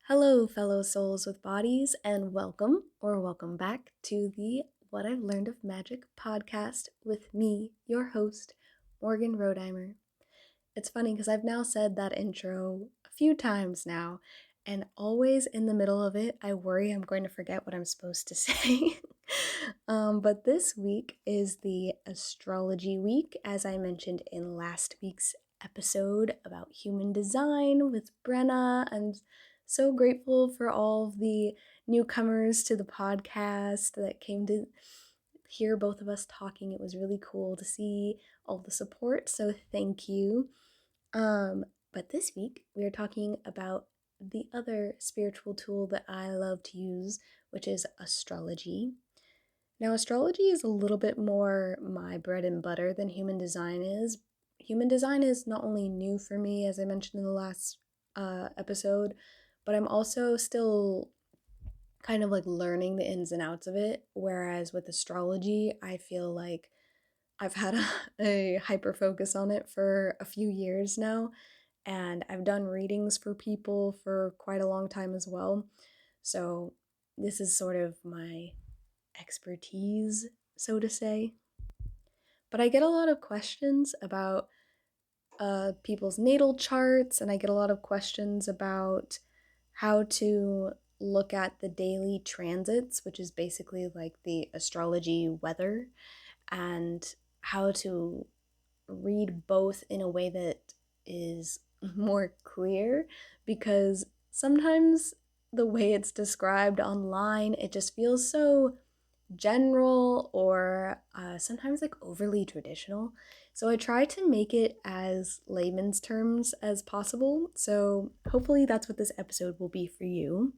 Hello, fellow souls with bodies, and welcome back to the What I've Learned of Magic podcast with me, your host, Morgan Rodheimer. It's funny because I've now said that intro a few times now, and always in the middle of it, I worry I'm going to forget what I'm supposed to say. But this week is the Astrology week, as I mentioned in last week's episode about human design with Brenna. I'm so grateful for all of the newcomers to the podcast that came to hear both of us talking. It was really cool to see all the support, so thank you. But this week we are talking about the other spiritual tool that I love to use, which is astrology. Now, astrology is a little bit more my bread and butter than human design is. Human design is not only new for me, as I mentioned in the last episode, but I'm also still kind of like learning the ins and outs of it. Whereas with astrology, I feel like I've had a hyper focus on it for a few years now, and I've done readings for people for quite a long time as well. So this is sort of my expertise, so to say. But I get a lot of questions about people's natal charts, and I get a lot of questions about how to look at the daily transits, which is basically like the astrology weather, and how to read both in a way that is more clear, because sometimes the way it's described online, it just feels so general or sometimes like overly traditional. So I try to make it as layman's terms as possible. So hopefully that's what this episode will be for you.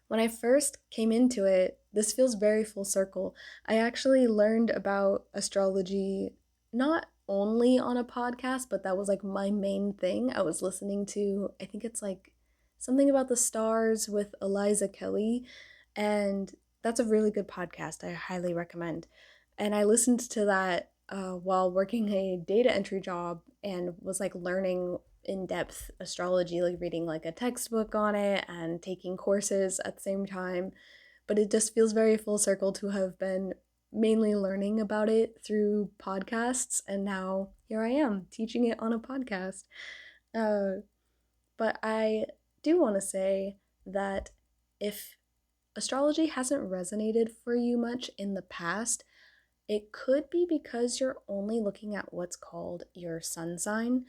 When I first came into it, this feels very full circle. I actually learned about astrology not only on a podcast, but that was like my main thing. I was listening to, I think it's like something about the stars with Eliza Kelly, and that's a really good podcast. I highly recommend. And I listened to that while working a data entry job and was like learning in-depth astrology, like reading like a textbook on it and taking courses at the same time. But it just feels very full circle to have been mainly learning about it through podcasts, and now here I am teaching it on a podcast. But I do want to say that if astrology hasn't resonated for you much in the past, it could be because you're only looking at what's called your sun sign.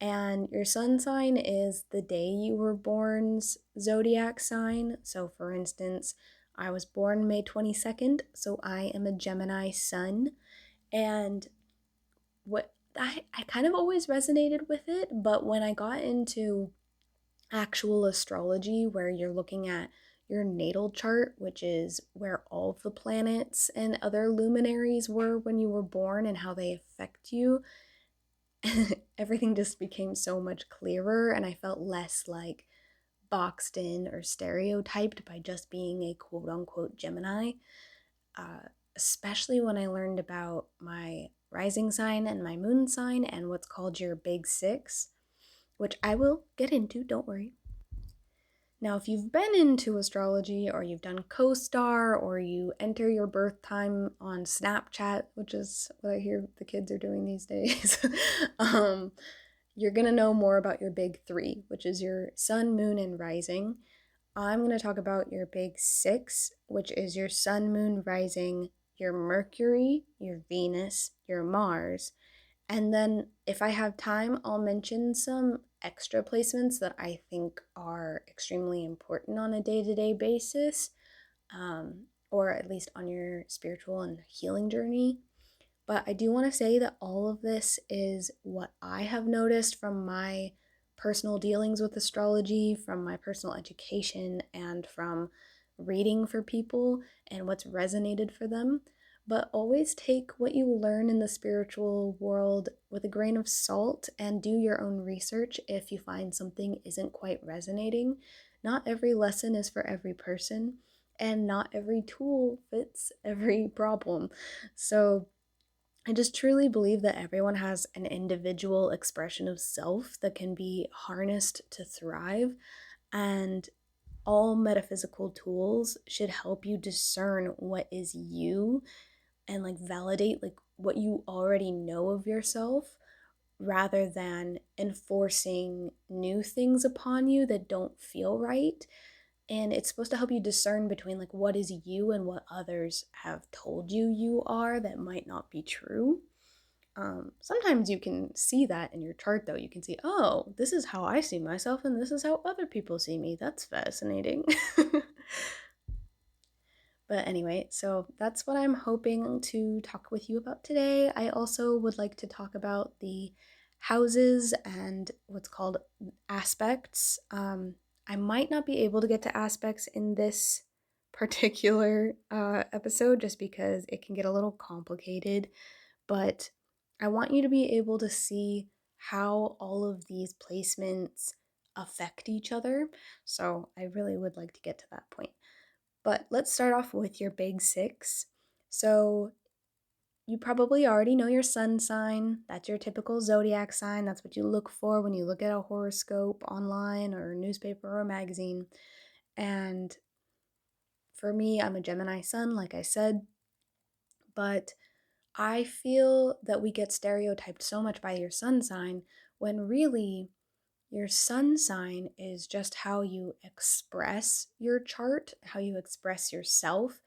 And your sun sign is the day you were born's zodiac sign. So, for instance, I was born May 22nd, so I am a Gemini sun. And what I kind of always resonated with it, but when I got into actual astrology, where you're looking at your natal chart, which is where all of the planets and other luminaries were when you were born and how they affect you, everything just became so much clearer, and I felt less like boxed in or stereotyped by just being a quote unquote Gemini. Especially when I learned about my rising sign and my moon sign and what's called your big six, which I will get into, don't worry. Now, if you've been into astrology or you've done CoStar or you enter your birth time on Snapchat, which is what I hear the kids are doing these days, you're going to know more about your big three, which is your sun, moon, and rising. I'm going to talk about your big six, which is your sun, moon, rising, your Mercury, your Venus, your Mars, and then if I have time, I'll mention some extra placements that I think are extremely important on a day-to-day basis, or at least on your spiritual and healing journey. But I do want to say that all of this is what I have noticed from my personal dealings with astrology, from my personal education, and from reading for people and what's resonated for them. But always take what you learn in the spiritual world with a grain of salt and do your own research if you find something isn't quite resonating. Not every lesson is for every person, and not every tool fits every problem. So I just truly believe that everyone has an individual expression of self that can be harnessed to thrive. And all metaphysical tools should help you discern what is you and like validate like what you already know of yourself rather than enforcing new things upon you that don't feel right. And it's supposed to help you discern between like what is you and what others have told you you are that might not be true. Sometimes you can see that in your chart though. You can see, oh, this is how I see myself and this is how other people see me. That's fascinating. But anyway, so that's what I'm hoping to talk with you about today. I also would like to talk about the houses and what's called aspects. I might not be able to get to aspects in this particular episode just because it can get a little complicated, but I want you to be able to see how all of these placements affect each other. So I really would like to get to that point. But let's start off with your big six. So you probably already know your sun sign. That's your typical zodiac sign. That's what you look for when you look at a horoscope online or a newspaper or a magazine. And for me, I'm a Gemini sun, like I said, but I feel that we get stereotyped so much by your sun sign when really your sun sign is just how you express your chart, how you express yourself.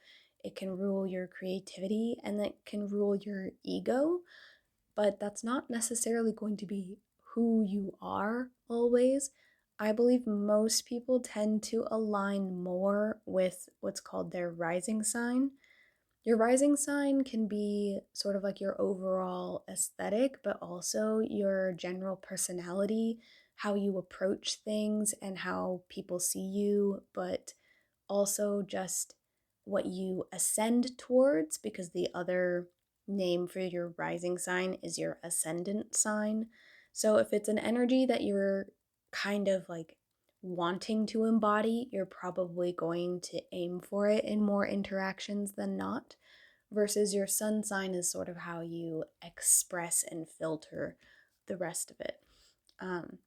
It can rule your creativity and it can rule your ego, but that's not necessarily going to be who you are always. I believe most people tend to align more with what's called their rising sign. Your rising sign can be sort of like your overall aesthetic, but also your general personality, how you approach things and how people see you, but also just what you ascend towards, because the other name for your rising sign is your ascendant sign. So if it's an energy that you're kind of like wanting to embody, you're probably going to aim for it in more interactions than not, versus your sun sign is sort of how you express and filter the rest of it. Um,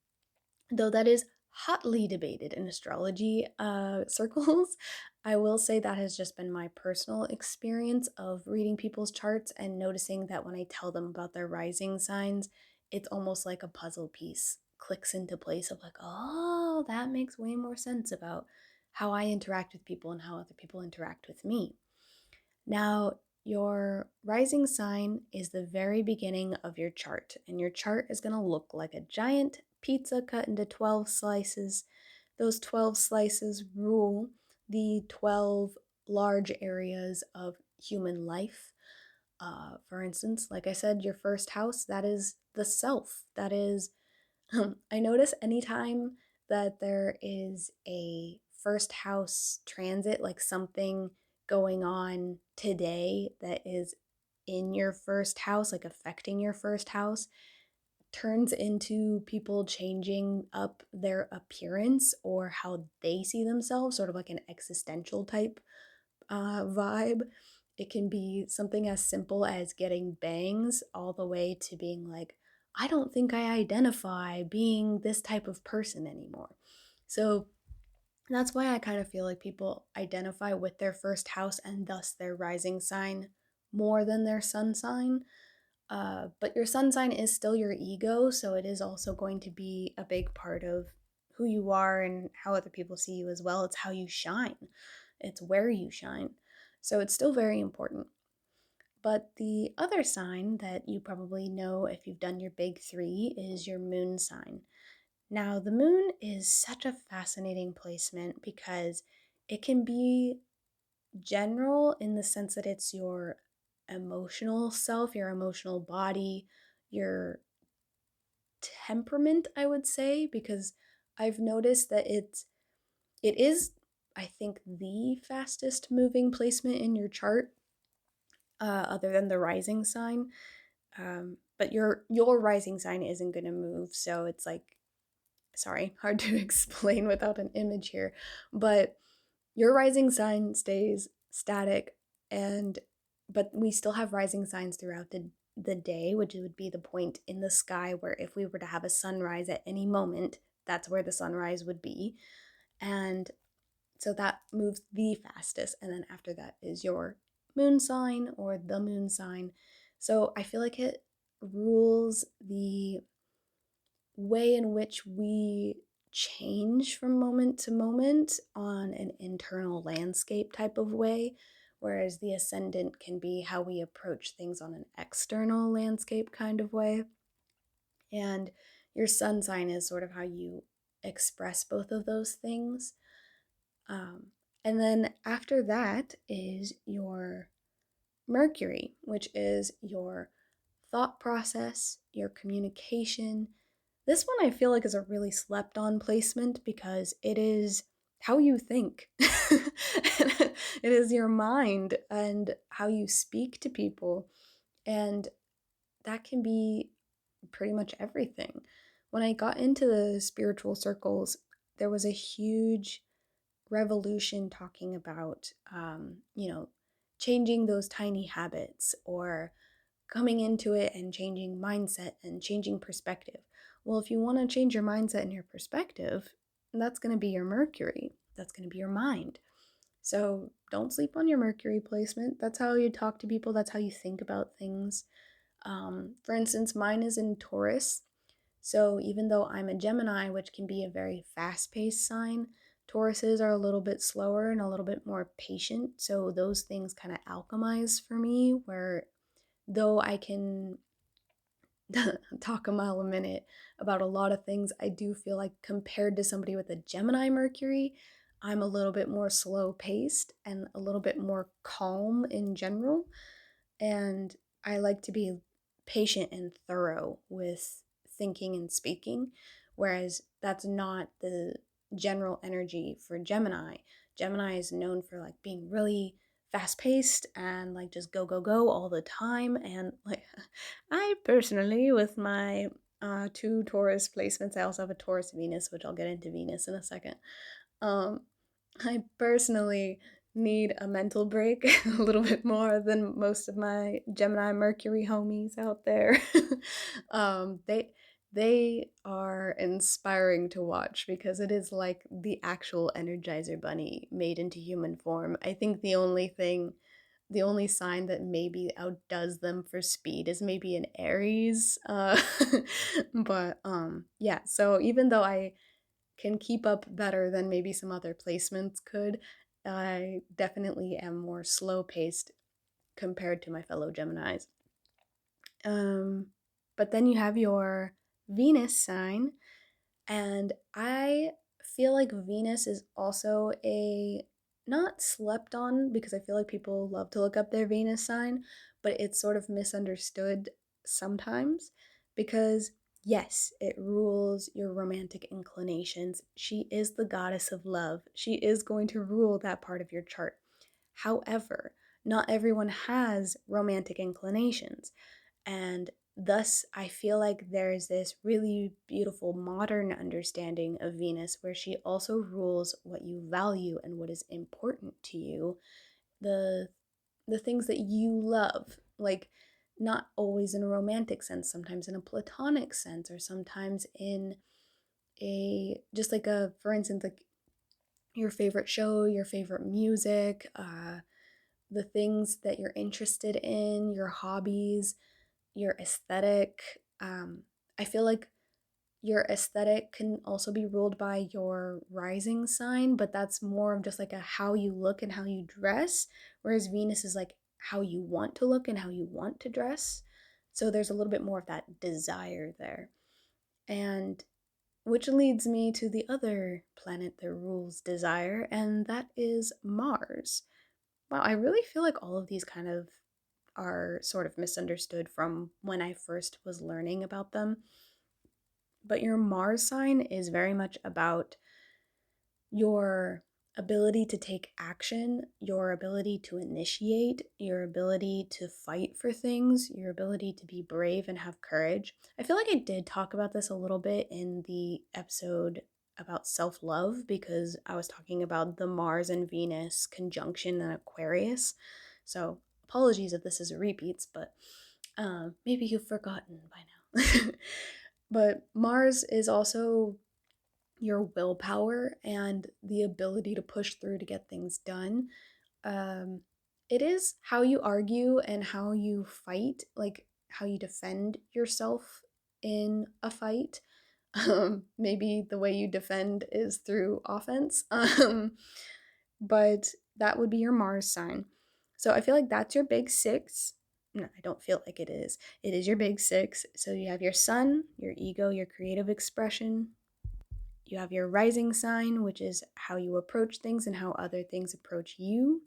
though that is hotly debated in astrology circles, I will say that has just been my personal experience of reading people's charts and noticing that when I tell them about their rising signs, it's almost like a puzzle piece clicks into place of like, oh, that makes way more sense about how I interact with people and how other people interact with me. Now, your rising sign is the very beginning of your chart, and your chart is going to look like a giant pizza cut into 12 slices. Those 12 slices rule the 12 large areas of human life. For instance, like I said, your first house, that is the self. That is I notice anytime that there is a first house transit, like something going on today that is in your first house, like affecting your first house, turns into people changing up their appearance or how they see themselves, sort of like an existential type vibe. It can be something as simple as getting bangs all the way to being like, I don't think I identify being this type of person anymore. So that's why I kind of feel like people identify with their first house and thus their rising sign more than their sun sign. But your sun sign is still your ego, so it is also going to be a big part of who you are and how other people see you as well. It's how you shine, it's where you shine. So it's still very important. But the other sign that you probably know if you've done your big three is your moon sign. Now, the moon is such a fascinating placement because it can be general in the sense that it's your emotional self, your emotional body, your temperament, I would say, because I've noticed that it is, I think, the fastest moving placement in your chart, other than the rising sign. But your rising sign isn't going to move, so it's like, sorry, hard to explain without an image here, but your rising sign stays static, and but we still have rising signs throughout the day, which would be the point in the sky where if we were to have a sunrise at any moment, that's where the sunrise would be. And so that moves the fastest. And then after that is your moon sign or the moon sign. So I feel like it rules the way in which we change from moment to moment on an internal landscape type of way, whereas the ascendant can be how we approach things on an external landscape kind of way. And your sun sign is sort of how you express both of those things. Um, and then after that is your Mercury, which is your thought process, your communication. This one I feel like is a really slept on placement because it is how you think. It is your mind and how you speak to people. And that can be pretty much everything. When I got into the spiritual circles, there was a huge revolution talking about, changing those tiny habits or coming into it and changing mindset and changing perspective. Well, if you want to change your mindset and your perspective, that's going to be your Mercury. That's going to be your mind. So don't sleep on your Mercury placement. That's how you talk to people, that's how you think about things. For instance, mine is in Taurus. So even though I'm a Gemini, which can be a very fast paced sign, Tauruses are a little bit slower and a little bit more patient. So those things kind of alchemize for me, where though I can talk a mile a minute about a lot of things, I do feel like compared to somebody with a Gemini Mercury, I'm a little bit more slow paced and a little bit more calm in general. And I like to be patient and thorough with thinking and speaking, whereas that's not the general energy for Gemini. Gemini is known for like being really fast paced and like just go go go all the time. And like I personally, with my two Taurus placements, I also have a Taurus Venus, which I'll get into Venus in a second. um I personally need a mental break a little bit more than most of my Gemini Mercury homies out there. They are inspiring to watch because it is like the actual Energizer Bunny made into human form. I think the only sign that maybe outdoes them for speed is maybe an Aries. But yeah, so even though I can keep up better than maybe some other placements could, I definitely am more slow paced compared to my fellow Geminis. Um, but then you have your Venus sign, and I feel like Venus is also a not slept on because I feel like people love to look up their Venus sign, but it's sort of misunderstood sometimes because yes, it rules your romantic inclinations. She is the goddess of love. She is going to rule that part of your chart. However, not everyone has romantic inclinations. And thus, I feel like there's this really beautiful modern understanding of Venus where she also rules what you value and what is important to you, the the things that you love, like not always in a romantic sense, sometimes in a platonic sense, or sometimes in a just like a for instance like your favorite show, your favorite music, the things that you're interested in, your hobbies, your aesthetic. I feel like your aesthetic can also be ruled by your rising sign, but that's more of just like a how you look and how you dress, whereas Venus is like how you want to look and how you want to dress. So there's a little bit more of that desire there. And which leads me to the other planet that rules desire, and that is Mars. Wow, I really feel like all of these kind of are sort of misunderstood from when I first was learning about them. But your Mars sign is very much about your ability to take action, your ability to initiate, your ability to fight for things, your ability to be brave and have courage. I feel like I did talk about this a little bit in the episode about self love because I was talking about the Mars and Venus conjunction in Aquarius. So apologies if this is a repeats, but maybe you've forgotten by now. But Mars is also your willpower and the ability to push through to get things done. Um, it is how you argue and how you fight, like how you defend yourself in a fight. Maybe the way you defend is through offense. But that would be your Mars sign. So I feel like that's your big six. No, I don't feel like it is. It is your big six. So you have your sun, your ego, your creative expression. You have your rising sign, which is how you approach things and how other things approach you.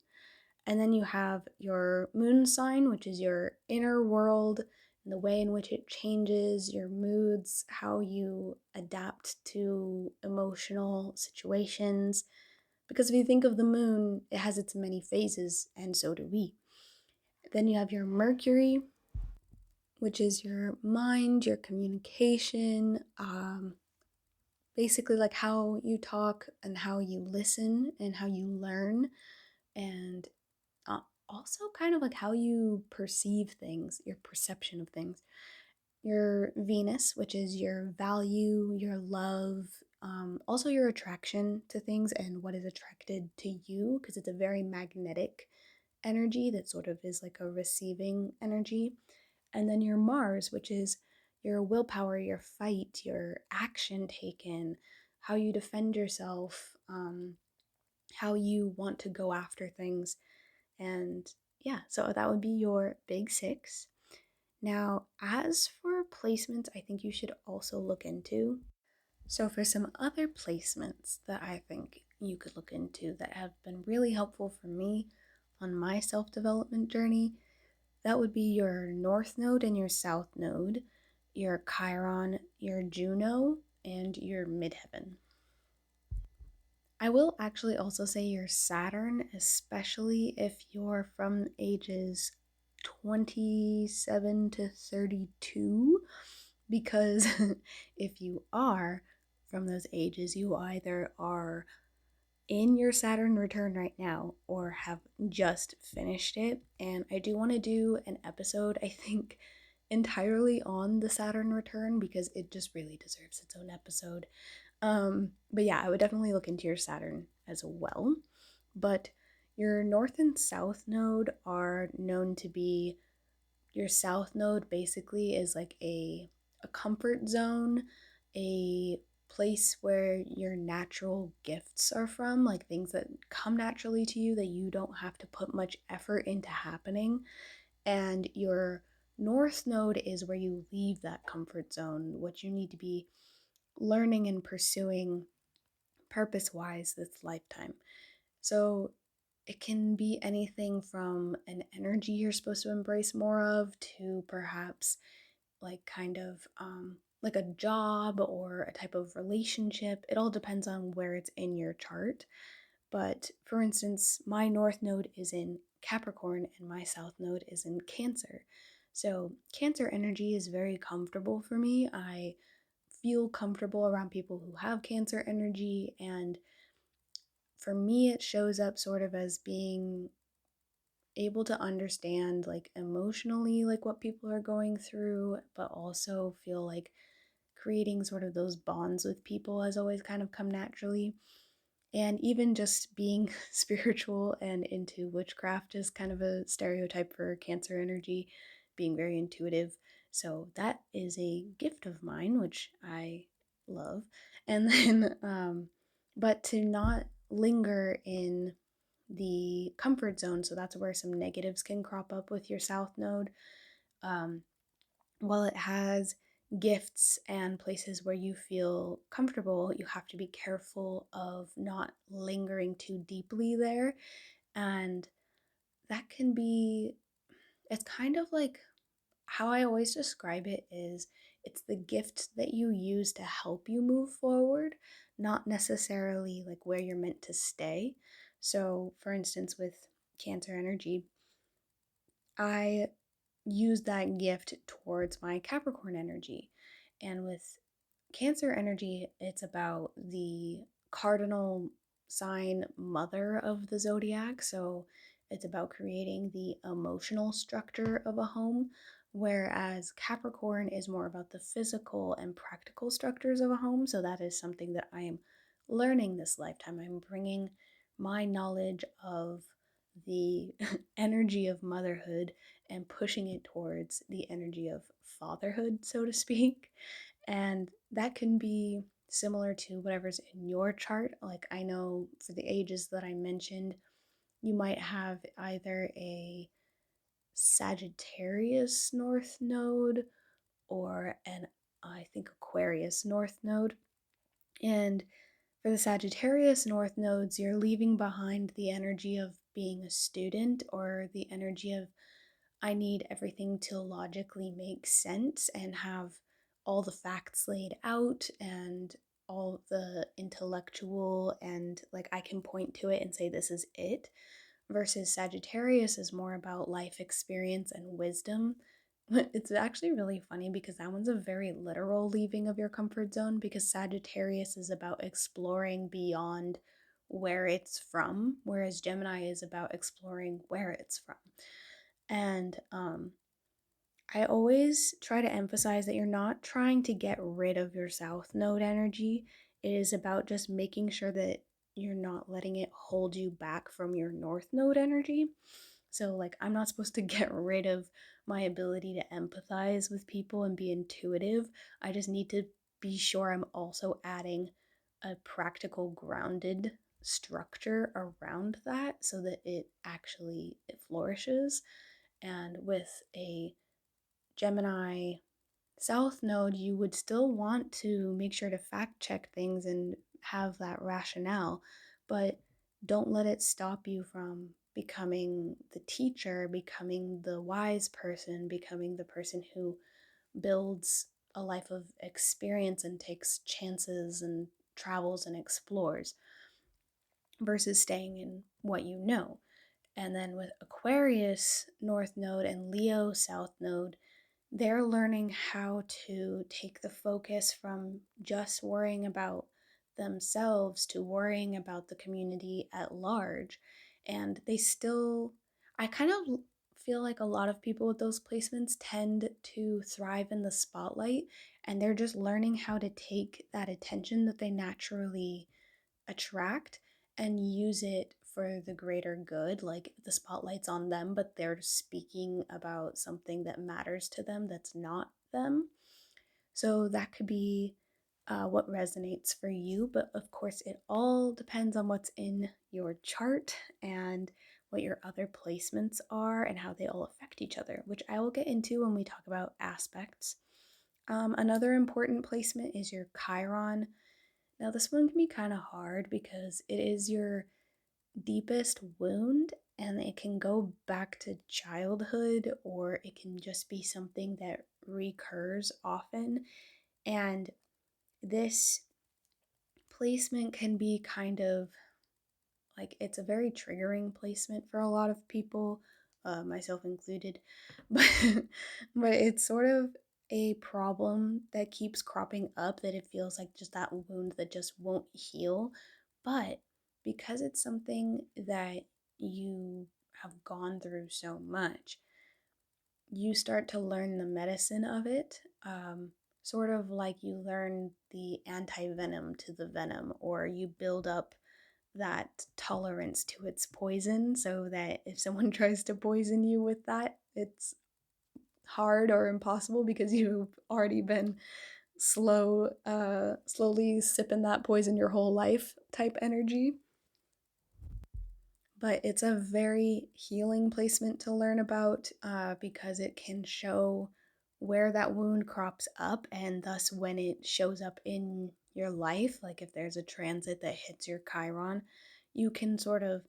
And then you have your moon sign, which is your inner world and the way in which it changes your moods, how you adapt to emotional situations. Because if you think of the moon, it has its many phases, and so do we. Then you have your Mercury, which is your mind, your communication, basically like how you talk and how you listen and how you learn, and also kind of like how you perceive things, your perception of things. Your Venus, which is your value, your love, also your attraction to things and what is attracted to you, because it's a very magnetic energy that sort of is like a receiving energy. And then your Mars, which is your willpower, your fight, your action taken, how you defend yourself, how you want to go after things. And yeah, so that would be your big six. Now, as for placements, I think you should also look into. So, for some other placements that I think you could look into that have been really helpful for me on my self development journey, that would be your North Node and your South Node, your Chiron, your Juno, and your Midheaven. I will actually also say your Saturn, especially if you're from ages 27 to 32, because if you are from those ages, you either are in your Saturn return right now or have just finished it. And I do want to do an episode, I think, entirely on the Saturn return because it just really deserves its own episode. But yeah, I would definitely look into your Saturn as well. But your North and South node are known to be, your South node basically is like a comfort zone, a place where your natural gifts are from, like things that come naturally to you that you don't have to put much effort into happening. And your North node is where you leave that comfort zone, what you need to be learning and pursuing purpose wise this lifetime. So it can be anything from an energy you're supposed to embrace more of to perhaps like kind of like a job or a type of relationship. It all depends on where it's in your chart. But for instance, my North Node is in Capricorn and my South Node is in Cancer. So Cancer energy is very comfortable for me. I feel comfortable around people who have Cancer energy, and for me it shows up sort of as being able to understand like emotionally like what people are going through, but also feel like creating sort of those bonds with people has always kind of come naturally. And even just being spiritual and into witchcraft is kind of a stereotype for Cancer energy, being very intuitive. So that is a gift of mine, which I love. And then, but to not linger in the comfort zone, so that's where some negatives can crop up with your South Node. Um, while it has gifts and places where you feel comfortable, you have to be careful of not lingering too deeply there. And that can be, it's kind of like how I always describe it is it's the gift that you use to help you move forward, not necessarily like where you're meant to stay. So, for instance, with Cancer energy, I use that gift towards my Capricorn energy. And with Cancer energy, it's about the cardinal sign mother of the zodiac. So it's about creating the emotional structure of a home, whereas Capricorn is more about the physical and practical structures of a home. So that is something that I am learning this lifetime. I'm bringing my knowledge of the energy of motherhood and pushing it towards the energy of fatherhood, so to speak. And that can be similar to whatever's in your chart. Like, I know for the ages that I mentioned, you might have either a Sagittarius North Node or an, I think, Aquarius North Node. And for the Sagittarius North Nodes, you're leaving behind the energy of being a student, or the energy of I need everything to logically make sense and have all the facts laid out and all the intellectual, and like I can point to it and say this is it. Versus Sagittarius is more about life experience and wisdom. It's actually really funny because that one's a very literal leaving of your comfort zone, because Sagittarius is about exploring beyond where it's from, whereas Gemini is about exploring where it's from. And I always try to emphasize that you're not trying to get rid of your South Node energy. It is about just making sure that you're not letting it hold you back from your North Node energy. So, like, I'm not supposed to get rid of my ability to empathize with people and be intuitive. I just need to be sure I'm also adding a practical, grounded structure around that so that it flourishes. And with a Gemini South Node, you would still want to make sure to fact check things and have that rationale, but don't let it stop you from becoming the teacher, becoming the wise person, becoming the person who builds a life of experience and takes chances and travels and explores, versus staying in what you know. And then with Aquarius North Node and Leo South Node, they're learning how to take the focus from just worrying about themselves to worrying about the community at large. And they still, I kind of feel like a lot of people with those placements tend to thrive in the spotlight, and they're just learning how to take that attention that they naturally attract and use it for the greater good. Like, the spotlight's on them, but they're speaking about something that matters to them that's not them. So that could be what resonates for you. But of course, it all depends on what's in your chart and what your other placements are and how they all affect each other, which I will get into when we talk about aspects. Another important placement is your Chiron. Now, this one can be kind of hard because it is your deepest wound, and it can go back to childhood, or it can just be something that recurs often. And this placement can be kind of like, it's a very triggering placement for a lot of people, myself included. but but it's sort of a problem that keeps cropping up, that it feels like just that wound that just won't heal. But because it's something that you have gone through so much, you start to learn the medicine of it, sort of like you learn the anti venom to the venom, or you build up that tolerance to its poison so that if someone tries to poison you with that, it's hard or impossible because you've already been slowly sipping that poison your whole life type energy. But it's a very healing placement to learn about, because it can show where that wound crops up, and thus when it shows up in your life, like if there's a transit that hits your Chiron, you can sort of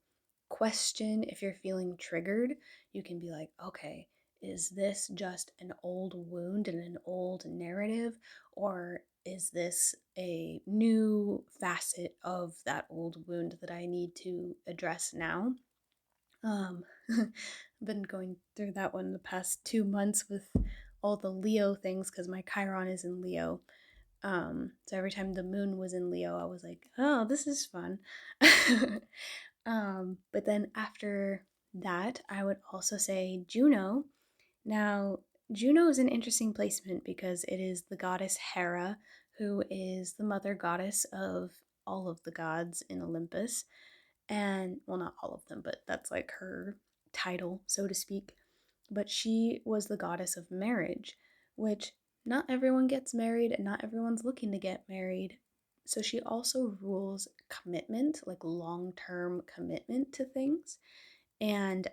question if you're feeling triggered. You can be like, okay, is this just an old wound and an old narrative, or is this a new facet of that old wound that I need to address now? Um, I've been going through that one the past 2 months with all the Leo things because my Chiron is in Leo. So every time the moon was in Leo, I was like, oh, this is fun. But then after that, I would also say Juno. Now, Juno is an interesting placement because it is the goddess Hera, who is the mother goddess of all of the gods in Olympus. And, well, not all of them, but that's like her title, so to speak. But she was the goddess of marriage, which not everyone gets married and not everyone's looking to get married. So she also rules commitment, like long term commitment to things. And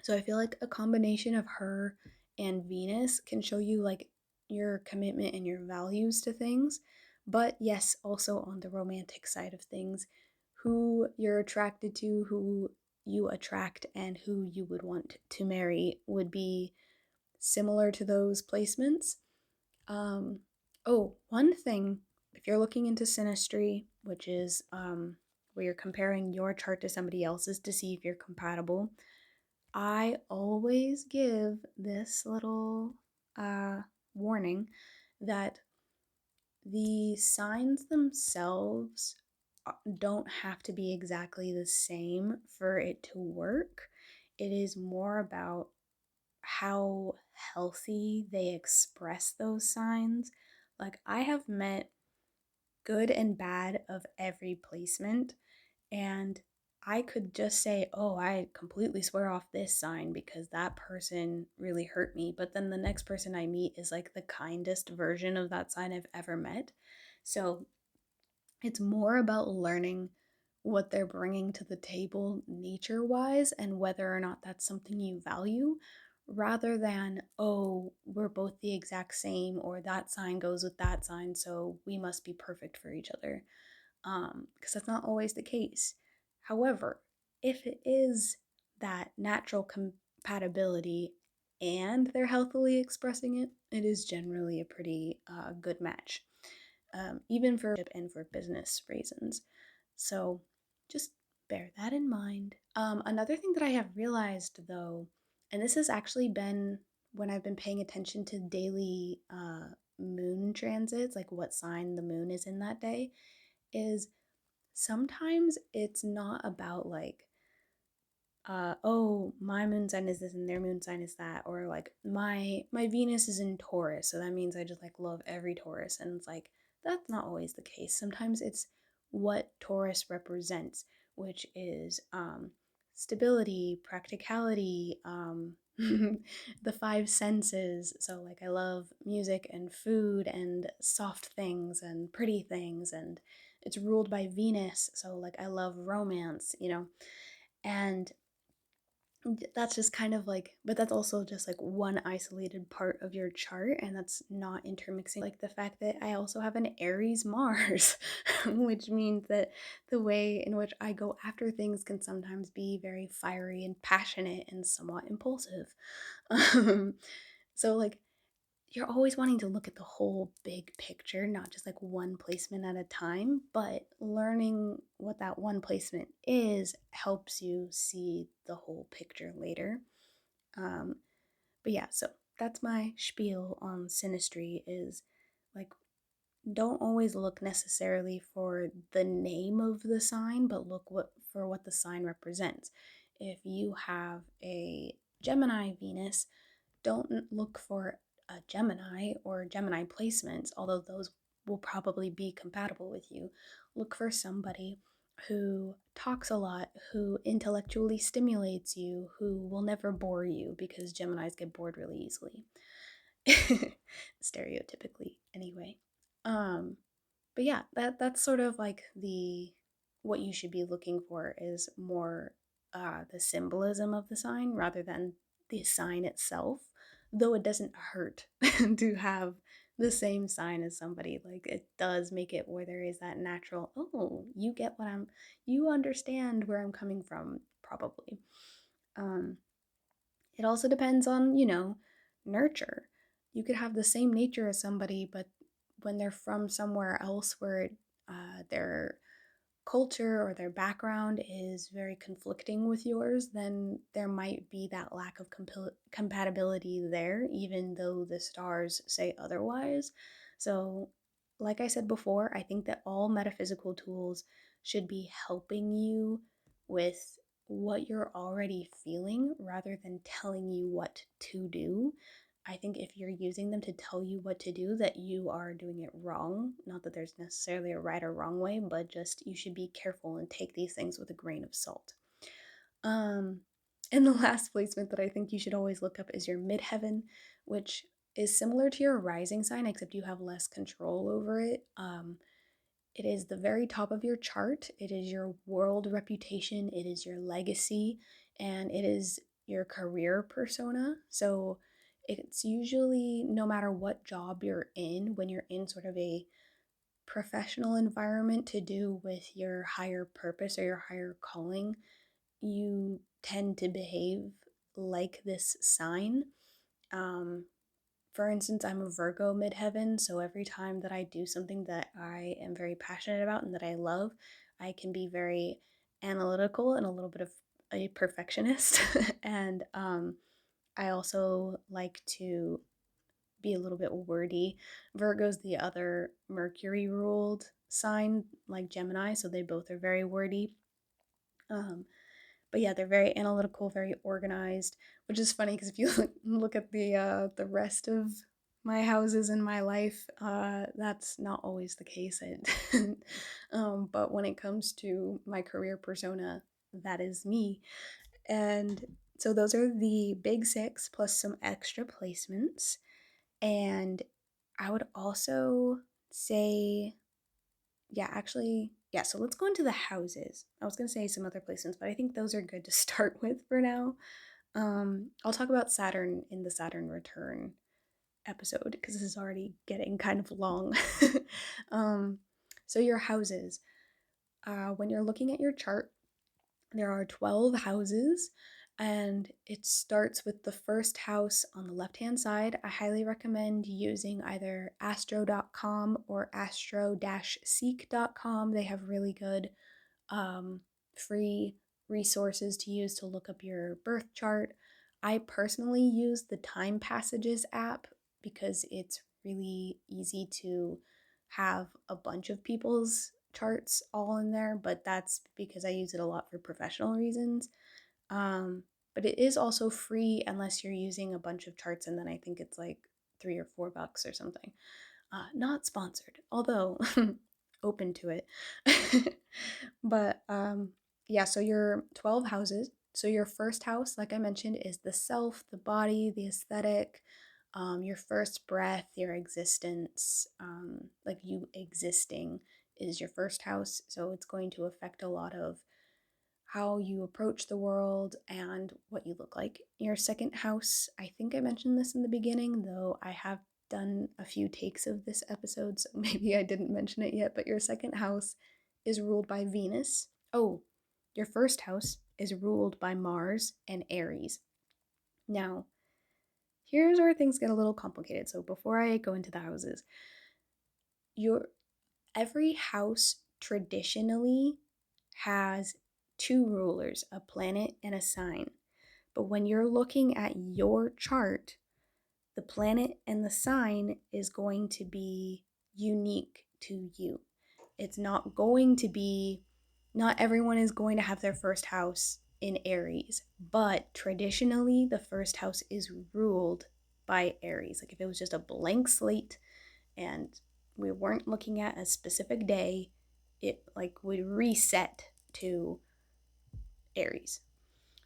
so I feel like a combination of her and Venus can show you like your commitment and your values to things. But yes, also on the romantic side of things, who you're attracted to, who you attract, and who you would want to marry would be similar to those placements. Um, one thing, if you're looking into synastry, which is where you're comparing your chart to somebody else's to see if you're compatible, I always give this little warning that the signs themselves don't have to be exactly the same for it to work. It is more about how healthy they express those signs. Like, I have met good and bad of every placement, and I could just say, oh, I completely swear off this sign because that person really hurt me. But then the next person I meet is like the kindest version of that sign I've ever met. So it's more about learning what they're bringing to the table nature wise and whether or not that's something you value rather than, oh, we're both the exact same or that sign goes with that sign, so we must be perfect for each other. Because that's not always the case. However, if it is that natural compatibility and they're healthily expressing it, it is generally a pretty good match, even for and for business reasons. So just bear that in mind. Another thing that I have realized though, and this has actually been when I've been paying attention to daily moon transits, like what sign the moon is in that day, is sometimes it's not about like oh, my moon sign is this and their moon sign is that, or like my Venus is in Taurus, so that means I just like love every Taurus, and it's like that's not always the case. Sometimes it's what Taurus represents, which is stability, practicality, the five senses. So like I love music and food and soft things and pretty things, and it's ruled by Venus, so like I love romance, and that's just kind of like, but that's also just like one isolated part of your chart, and that's not intermixing like the fact that I also have an Aries Mars, which means that the way in which I go after things can sometimes be very fiery and passionate and somewhat impulsive. um, so like you're always wanting to look at the whole big picture, not just like one placement at a time, but learning what that one placement is helps you see the whole picture later. Um, but yeah, so that's my spiel on synastry is like don't always look necessarily for the name of the sign, but look what the sign represents. If you have a Gemini Venus, don't look for a Gemini or Gemini placements, although those will probably be compatible with you. Look for somebody who talks a lot, who intellectually stimulates you, who will never bore you because Geminis get bored really easily. Stereotypically, anyway. Um, but yeah, that's sort of like the what you should be looking for is more the symbolism of the sign rather than the sign itself. Though it doesn't hurt to have the same sign as somebody, like it does make it where there is that natural, oh, you understand where I'm coming from, probably. Um, it also depends on, nurture. You could have the same nature as somebody, but when they're from somewhere else where their culture or their background is very conflicting with yours, then there might be that lack of compatibility there, even though the stars say otherwise. So, like I said before, I think that all metaphysical tools should be helping you with what you're already feeling rather than telling you what to do. I think if you're using them to tell you what to do, that you are doing it wrong. Not that there's necessarily a right or wrong way, but just you should be careful and take these things with a grain of salt. Um, and the last placement that I think you should always look up is your midheaven, which is similar to your rising sign, except you have less control over it. It is the very top of your chart. It is your world reputation, it is your legacy, and it is your career persona. So it's usually, no matter what job you're in, when you're in sort of a professional environment to do with your higher purpose or your higher calling, you tend to behave like this sign. Um, for instance, I'm a Virgo midheaven, so every time that I do something that I am very passionate about and that I love, I can be very analytical and a little bit of a perfectionist. And I also like to be a little bit wordy. Virgo's the other Mercury ruled sign, like Gemini, so they both are very wordy. Um, but yeah, they're very analytical, very organized, which is funny because if you look at the rest of my houses in my life, that's not always the case. But when it comes to my career persona, that is me. And so those are the big six plus some extra placements. And I would also say, yeah, actually, yeah, so let's go into the houses. I was going to say some other placements, but I think those are good to start with for now. I'll talk about Saturn in the Saturn return episode because this is already getting kind of long. um, so, your houses. When you're looking at your chart, there are 12 houses, and it starts with the first house on the left hand side. I highly recommend using either astro.com or astro-seek.com. They have really good free resources to use to look up your birth chart. I personally use the Time Passages app because it's really easy to have a bunch of people's charts all in there, but that's because I use it a lot for professional reasons. Um, but it is also free unless you're using a bunch of charts, and then I think it's like $3 or $4 or something. Not sponsored, although open to it. But yeah, so your 12 houses. So your first house, like I mentioned, is the self, the body, the aesthetic, your first breath, your existence, like you existing is your first house. So it's going to affect a lot of how you approach the world and what you look like. Your second house, I think I mentioned this in the beginning, though I have done a few takes of this episode, so maybe I didn't mention it yet, but your second house is ruled by Venus. Oh, your first house is ruled by Mars and Aries. Now, here's where things get a little complicated. So before I go into the houses, your every house traditionally has two rulers, a planet and a sign. But when you're looking at your chart, the planet and the sign is going to be unique to you. It's not going to be, not everyone is going to have their first house in Aries, but traditionally the first house is ruled by Aries. Like if it was just a blank slate and we weren't looking at a specific day, it like would reset to Aries.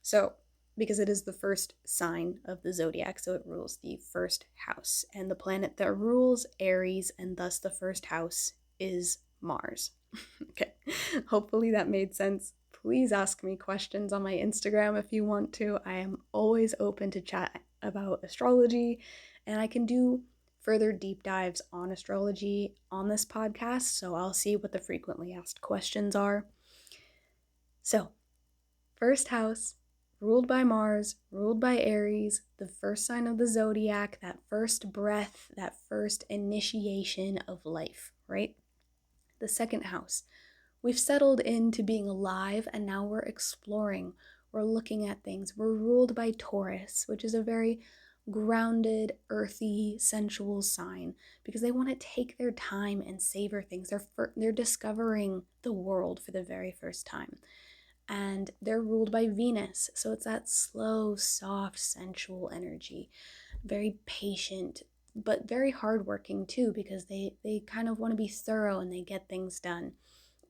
So, because it is the first sign of the zodiac, so it rules the first house. And the planet that rules Aries, and thus the first house, is Mars. Okay, hopefully that made sense. Please ask me questions on my Instagram if you want to. I am always open to chat about astrology, and I can do further deep dives on astrology on this podcast, so I'll see what the frequently asked questions are. So, first house, ruled by Mars, ruled by Aries, the first sign of the zodiac, that first breath, that first initiation of life, right? The second house, we've settled into being alive and now we're exploring. We're looking at things. We're ruled by Taurus, which is a very grounded, earthy, sensual sign because they want to take their time and savor things. They're discovering the world for the very first time. And they're ruled by Venus, so it's that slow, soft, sensual energy. very patient, but very hardworking too, because they kind of want to be thorough and they get things done,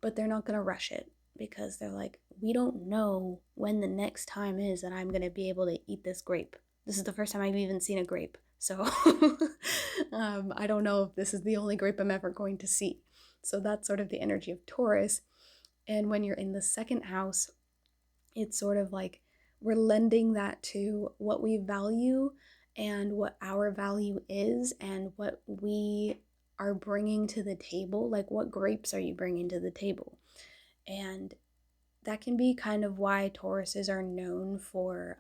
but they're not going to rush it because they're like, we don't know when the next time is that I'm going to be able to eat this grape. This is the first time I've even seen a grape. So I don't know if this is the only grape I'm ever going to see. So that's sort of the energy of Taurus. And when you're in the second house, it's sort of like we're lending that to what we value and what our value is and what we are bringing to the table. Like, what grapes are you bringing to the table? And that can be kind of why Tauruses are known for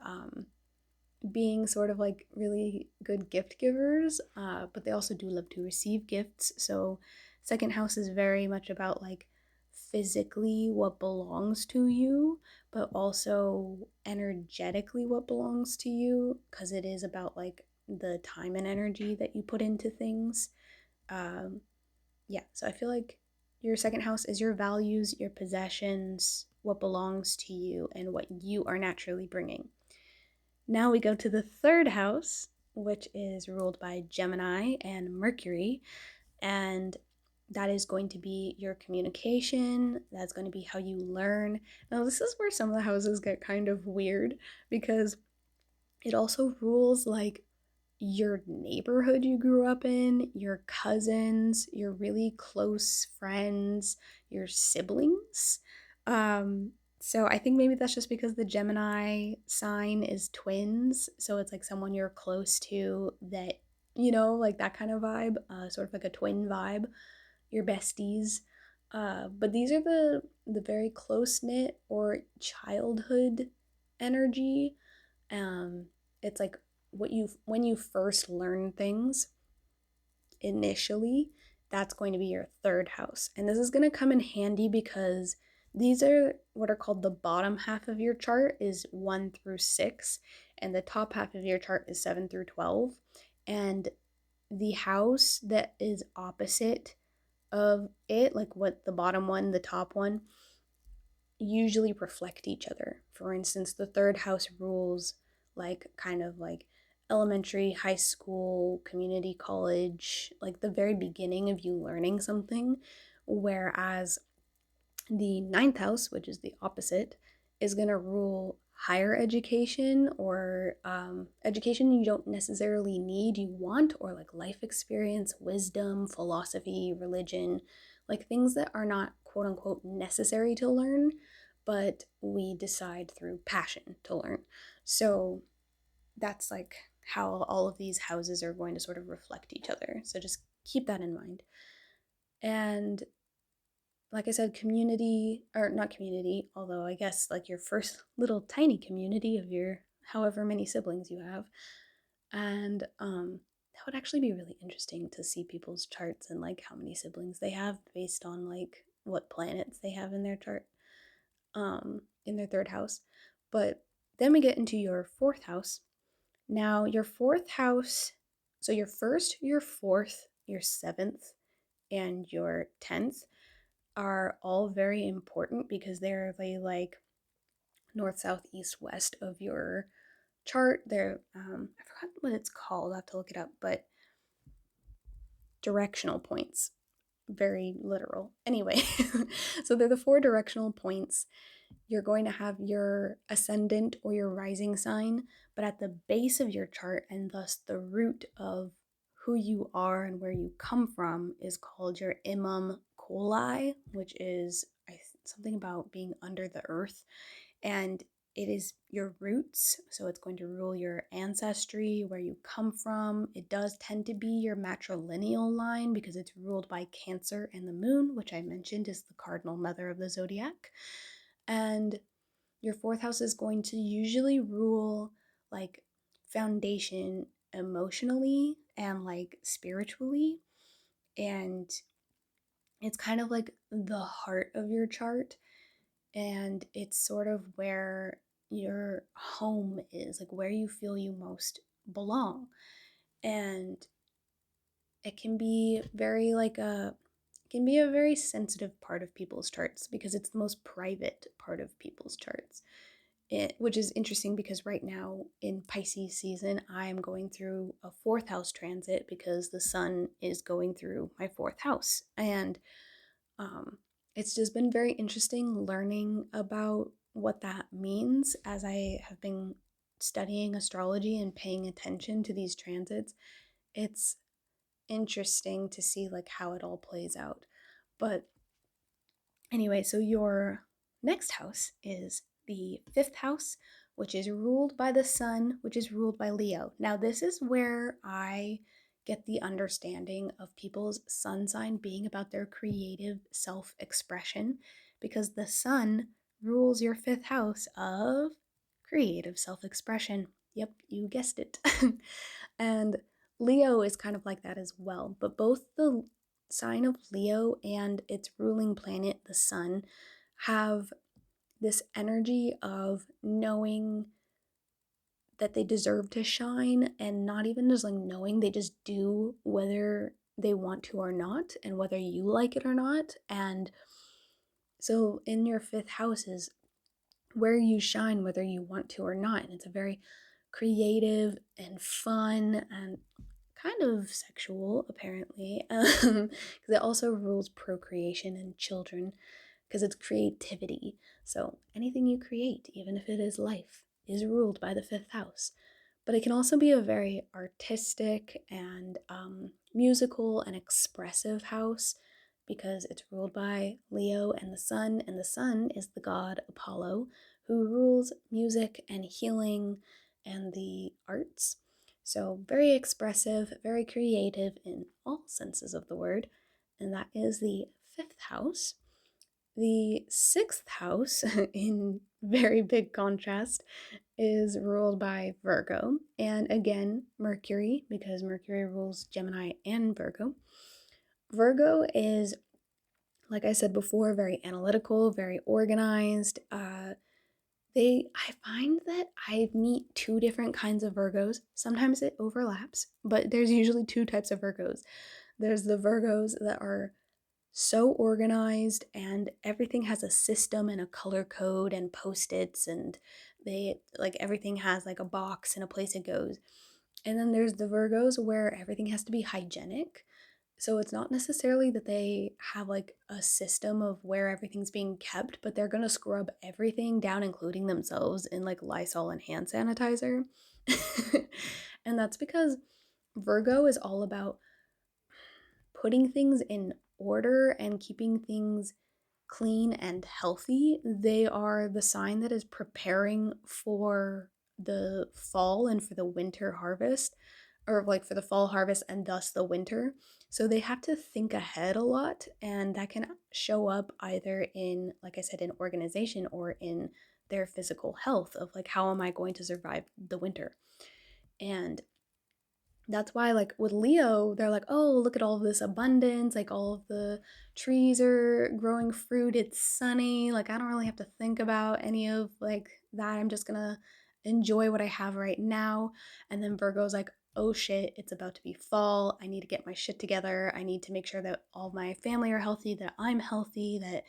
being sort of like really good gift givers, but they also do love to receive gifts. So, second house is very much about like physically what belongs to you, but also energetically what belongs to you, because it is about like the time and energy that you put into things. Yeah, so I feel like your second house is your values, your possessions, what belongs to you, and what you are naturally bringing. Now we go to the third house, which is ruled by Gemini and Mercury, and that is going to be your communication. That's going to be how you learn. Now, this is where some of the houses get kind of weird because it also rules like your neighborhood you grew up in, your cousins, your really close friends, your siblings. So I think maybe that's just because the Gemini sign is twins. So it's like someone you're close to that, like that kind of vibe, sort of like a twin vibe, your besties. But these are the very close knit or childhood energy. It's like what you when you first learn things initially, that's going to be your third house. And this is going to come in handy because these are what are called the bottom half of your chart is 1 through 6, and the top half of your chart is 7 through 12. And the house that is opposite of it, like what the bottom one, the top one, usually reflect each other. For instance, the third house rules like kind of like elementary, high school, community college, like the very beginning of you learning something, whereas the ninth house, which is the opposite, is going to rule higher education or education you don't necessarily need, you want, or like life experience, wisdom, philosophy, religion, like things that are not quote unquote necessary to learn, but we decide through passion to learn. So that's like how all of these houses are going to sort of reflect each other. So just keep that in mind. And like I said, community, or not community, although I guess like your first little tiny community of your however many siblings you have. And that would actually be really interesting to see people's charts and like how many siblings they have based on like what planets they have in their chart, in their third house. But then we get into your fourth house. Now, your fourth house, so your first, your fourth, your seventh, and your 10th are all very important because they're like north, south, east, west of your chart. They're I forgot what it's called. I have to look it up, but directional points. Very literal. Anyway, so they're the 4 directional points. You're going to have your ascendant or your rising sign, but at the base of your chart, and thus the root of who you are and where you come from, is called your imum coli, which is something about being under the earth. And it is your roots, so it's going to rule your ancestry, where you come from. It does tend to be your matrilineal line because it's ruled by Cancer and the moon, which I mentioned is the cardinal mother of the zodiac. And your fourth house is going to usually rule like foundation emotionally and like spiritually. And it's kind of like the heart of your chart. And it's sort of where your home is, like where you feel you most belong. And it can be very like a it can be a very sensitive part of people's charts because it's the most private part of people's charts. which is interesting because right now in Pisces season, I am going through a fourth house transit because the sun is going through my fourth house. And it's just been very interesting learning about what that means as I have been studying astrology and paying attention to these transits. It's interesting to see like how it all plays out. But anyway, so your next house is the fifth house, which is ruled by the sun, which is ruled by Leo. Now, this is where I get the understanding of people's sun sign being about their creative self expression, because the sun rules your fifth house of creative self expression. Yep, you guessed it. And Leo is kind of like that as well, but both the sign of Leo and its ruling planet, the sun, have this energy of knowing that they deserve to shine, and not even just like knowing, they just do whether they want to or not, and whether you like it or not. And so in your fifth house is where you shine whether you want to or not. And it's a very creative and fun and kind of sexual, apparently, because it also rules procreation and children, because it's creativity. So anything you create, even if it is life, is ruled by the fifth house. But it can also be a very artistic and musical and expressive house, because it's ruled by Leo and the sun is the god Apollo, who rules music and healing and the arts. So, very expressive, very creative in all senses of the word, and that is the fifth house. The sixth house, in very big contrast, is ruled by Virgo, and again, Mercury, because Mercury rules Gemini and Virgo. Virgo is, like I said before, very analytical, very organized. I find that I meet two different kinds of Virgos. Sometimes it overlaps, but there's usually two types of Virgos. There's the Virgos that are so organized and everything has a system and a color code and post-its, and they like everything has like a box and a place it goes. And then there's the Virgos where everything has to be hygienic. So it's not necessarily that they have like a system of where everything's being kept, but they're gonna scrub everything down, including themselves, in like Lysol and hand sanitizer. And that's because Virgo is all about putting things in order and keeping things clean and healthy. They are the sign that is preparing for the fall and for the winter harvest, or like for the fall harvest and thus the winter. So they have to think ahead a lot, and that can show up either in, like I said, in organization or in their physical health of like, how am I going to survive the winter? And that's why, like with Leo, they're like, oh, look at all of this abundance, like all of the trees are growing fruit, it's sunny, like I don't really have to think about any of like that, I'm just gonna enjoy what I have right now. And then Virgo's like, oh shit, it's about to be fall, I need to get my shit together, I need to make sure that all my family are healthy, that I'm healthy, that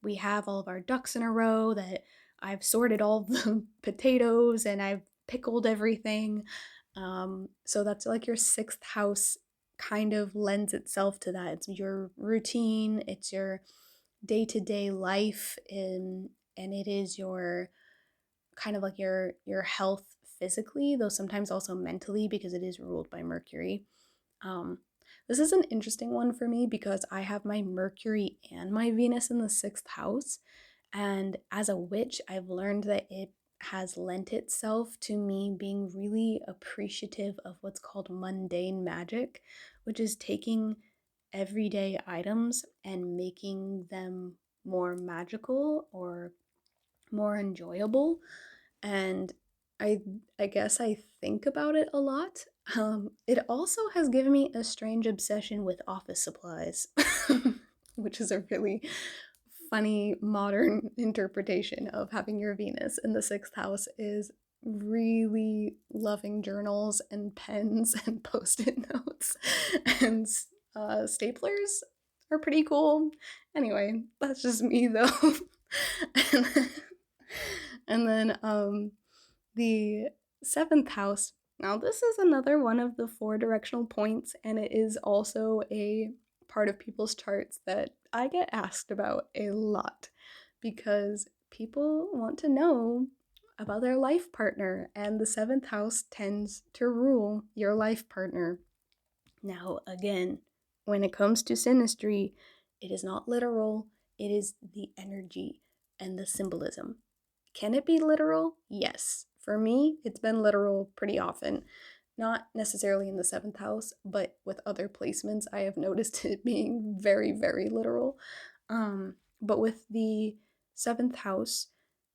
we have all of our ducks in a row, that I've sorted all the potatoes and I've pickled everything. So that's like your sixth house kind of lends itself to that. It's your routine, it's your day-to-day life, and it is your kind of like your health physically, though sometimes also mentally, because it is ruled by Mercury. Um, this is an interesting one for me because I have my Mercury and my Venus in the sixth house. And as a witch, I've learned that it has lent itself to me being really appreciative of what's called mundane magic, which is taking everyday items and making them more magical or more enjoyable. And I I guess I think about it a lot. It also has given me a strange obsession with office supplies, which is a really funny modern interpretation of having your Venus in the sixth house, is really loving journals and pens and post-it notes, and staplers are pretty cool. Anyway, that's just me though. And then the seventh house. Now, this is another one of the four directional points, and it is also a part of people's charts that I get asked about a lot because people want to know about their life partner, and the seventh house tends to rule your life partner. Now, again, when it comes to synastry, it is not literal, it is the energy and the symbolism. Can it be literal? Yes. For me, it's been literal pretty often. Not necessarily in the seventh house, but with other placements, I have noticed it being very, very literal. But with the seventh house,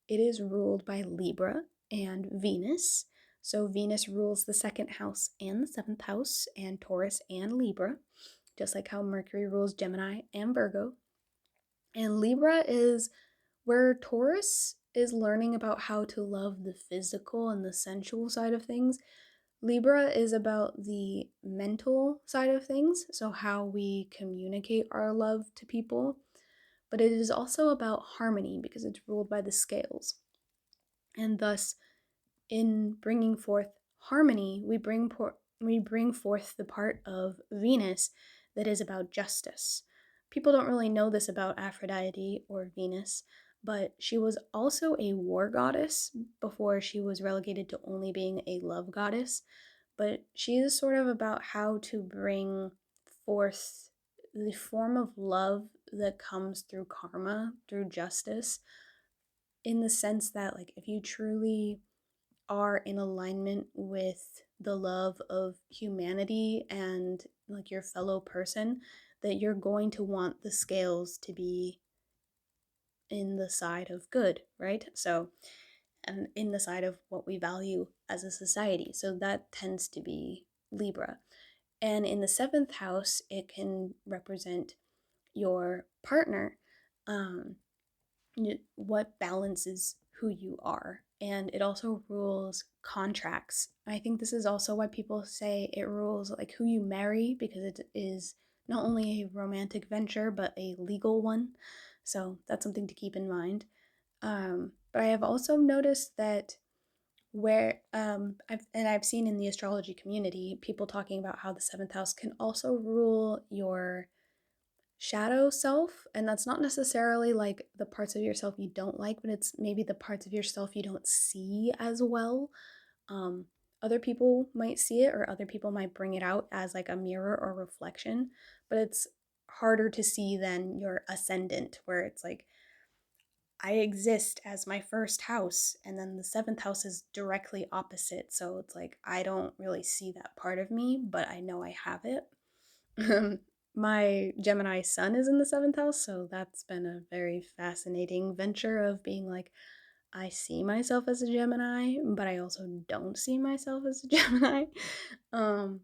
it is ruled by Libra and Venus. So Venus rules the second house and the seventh house, and Taurus and Libra, just like how Mercury rules Gemini and Virgo. And Libra is where Taurus is learning about how to love the physical and the sensual side of things. Libra is about the mental side of things, so how we communicate our love to people. But it is also about harmony because it's ruled by the scales. And thus, in bringing forth harmony, we bring forth the part of Venus that is about justice. People don't really know this about Aphrodite or Venus, but she was also a war goddess before she was relegated to only being a love goddess. But she is sort of about how to bring forth the form of love that comes through karma, through justice, in the sense that, like, if you truly are in alignment with the love of humanity and like your fellow person, that you're going to want the scales to be in the side of good, right? So, and in the side of what we value as a society. So that tends to be Libra. And in the seventh house, it can represent your partner. Um, what balances who you are. And it also rules contracts. I think this is also why people say it rules like who you marry, because it is not only a romantic venture but a legal one. So that's something to keep in mind. But I have also noticed that where I've seen in the astrology community people talking about how the seventh house can also rule your shadow self, and that's not necessarily like the parts of yourself you don't like, but it's maybe the parts of yourself you don't see as well. um Other people might see it, or other people might bring it out as like a mirror or reflection, but it's harder to see than your ascendant, where it's like I exist as my first house, and then the seventh house is directly opposite, so it's like I don't really see that part of me, but I know I have it. My Gemini sun is in the seventh house, so that's been a very fascinating venture of being like, I see myself as a Gemini, but I also don't see myself as a Gemini. Um,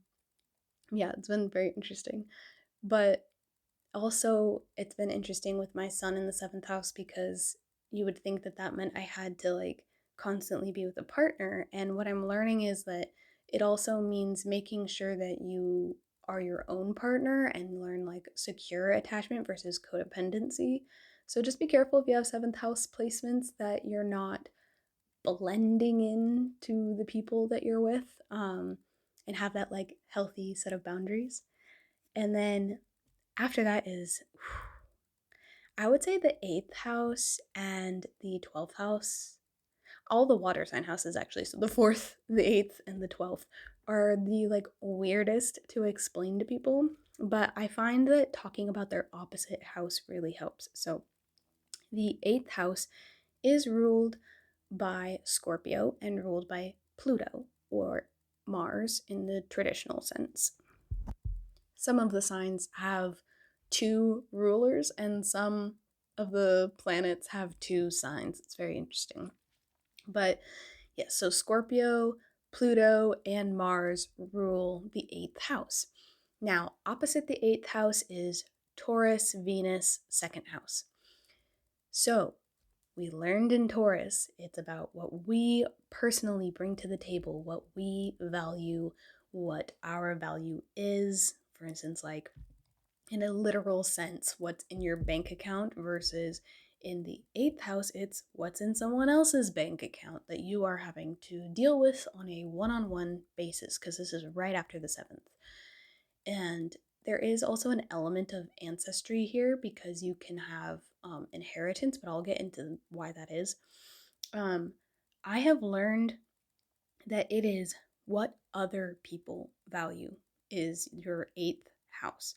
yeah, it's been very interesting. But also, it's been interesting with my son in the seventh house because you would think that that meant I had to like constantly be with a partner. And what I'm learning is that it also means making sure that you are your own partner and learn like secure attachment versus codependency. So just be careful if you have seventh house placements that you're not blending into the people that you're with, and have that like healthy set of boundaries. And then after that is, I would say, the eighth house and the 12th house. All the water sign houses, actually. So the fourth, the eighth, and the 12th are the like weirdest to explain to people. But I find that talking about their opposite house really helps. So the eighth house is ruled by Scorpio and ruled by Pluto, or Mars in the traditional sense. Some of the signs have two rulers, and some of the planets have two signs. It's very interesting. But yes, yeah, so Scorpio, Pluto, and Mars rule the eighth house. Now, opposite the eighth house is Taurus, Venus, second house. So, we learned in Taurus, it's about what we personally bring to the table, what we value, what our value is. For instance, like in a literal sense, what's in your bank account versus In the 8th house, it's what's in someone else's bank account that you are having to deal with on a one-on-one basis, because this is right after the 7th. And there is also an element of ancestry here because you can have inheritance, but I'll get into why that is. I have learned that it is what other people value is your 8th house,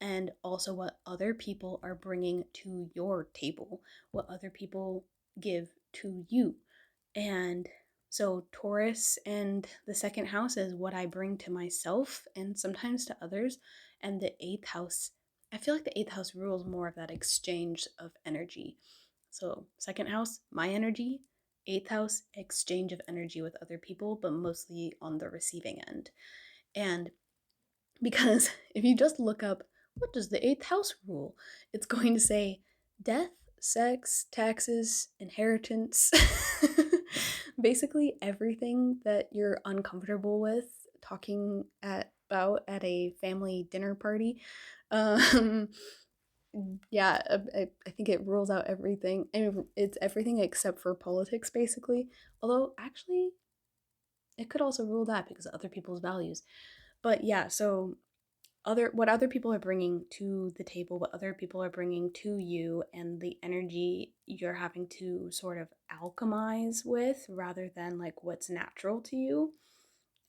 and also what other people are bringing to your table, what other people give to you. And so Taurus and the 2nd house is what I bring to myself and sometimes to others. And the 8th house, I feel like the 8th house rules more of that exchange of energy. So 2nd house, my energy. 8th house, exchange of energy with other people, but mostly on the receiving end. And because if you just look up, what does the 8th house rule? It's going to say death, sex, taxes, inheritance. Basically everything that you're uncomfortable with talking about at a family dinner party. Yeah, I think it rules out everything. I mean, it's everything except for politics, basically. Although, actually, it could also rule that because of other people's values. But yeah, so what other people are bringing to the table, what other people are bringing to you, and the energy you're having to sort of alchemize with rather than like what's natural to you.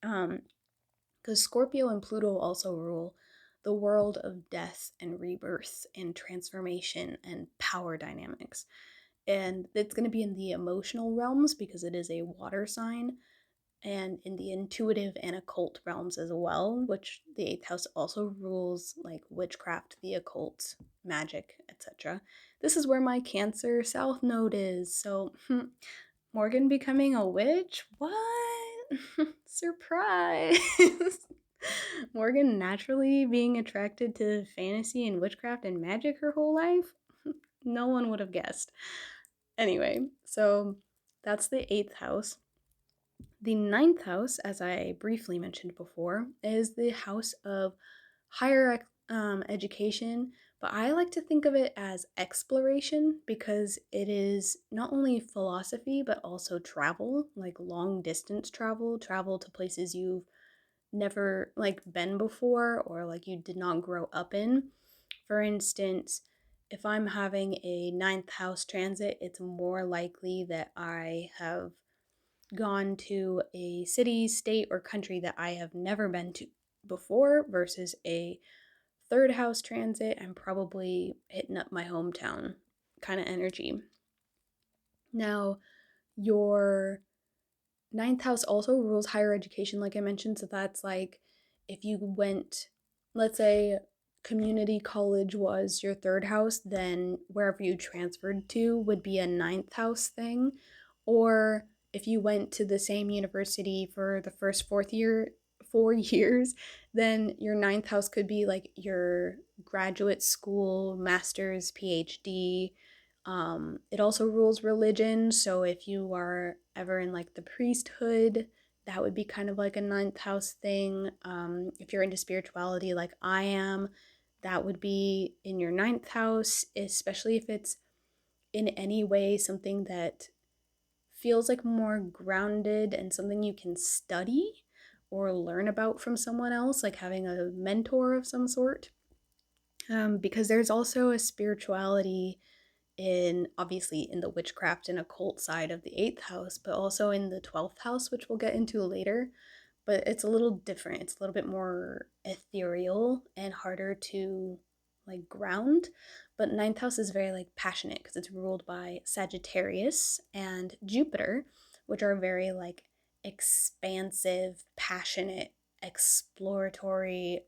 Because Scorpio and Pluto also rule the world of death and rebirth and transformation and power dynamics. And it's going to be in the emotional realms because it is a water sign, and in the intuitive and occult realms as well, which the 8th house also rules, like witchcraft, the occult, magic, etc. This is where my Cancer South Node is. So, Morgan becoming a witch? What? Surprise! Morgan naturally being attracted to fantasy and witchcraft and magic her whole life? No one would have guessed. Anyway, so that's the 8th house. The 9th house, as I briefly mentioned before, is the house of higher education, but I like to think of it as exploration because it is not only philosophy but also travel, like long distance travel, travel to places you've never like been before or like you did not grow up in. For instance, if I'm having a 9th house transit, it's more likely that I have gone to a city, state, or country that I have never been to before versus a 3rd house transit. I'm probably hitting up my hometown kind of energy. Now, your 9th house also rules higher education, like I mentioned. So that's like if you went, let's say, community college was your 3rd house, then wherever you transferred to would be a 9th house thing. Or if you went to the same university for the first 4 years, then your 9th house could be like your graduate school, master's, PhD. It also rules religion. So if you are ever in like the priesthood, that would be kind of like a 9th house thing. If you're into spirituality like I am, that would be in your 9th house, especially if it's in any way something that feels like more grounded and something you can study or learn about from someone else, like having a mentor of some sort. Because there's also a spirituality in obviously in the witchcraft and occult side of the 8th house, but also in the 12th house, which we'll get into later. But it's a little different. It's a little bit more ethereal and harder to like ground. But 9th house is very like passionate because it's ruled by Sagittarius and Jupiter, which are very like expansive, passionate, exploratory,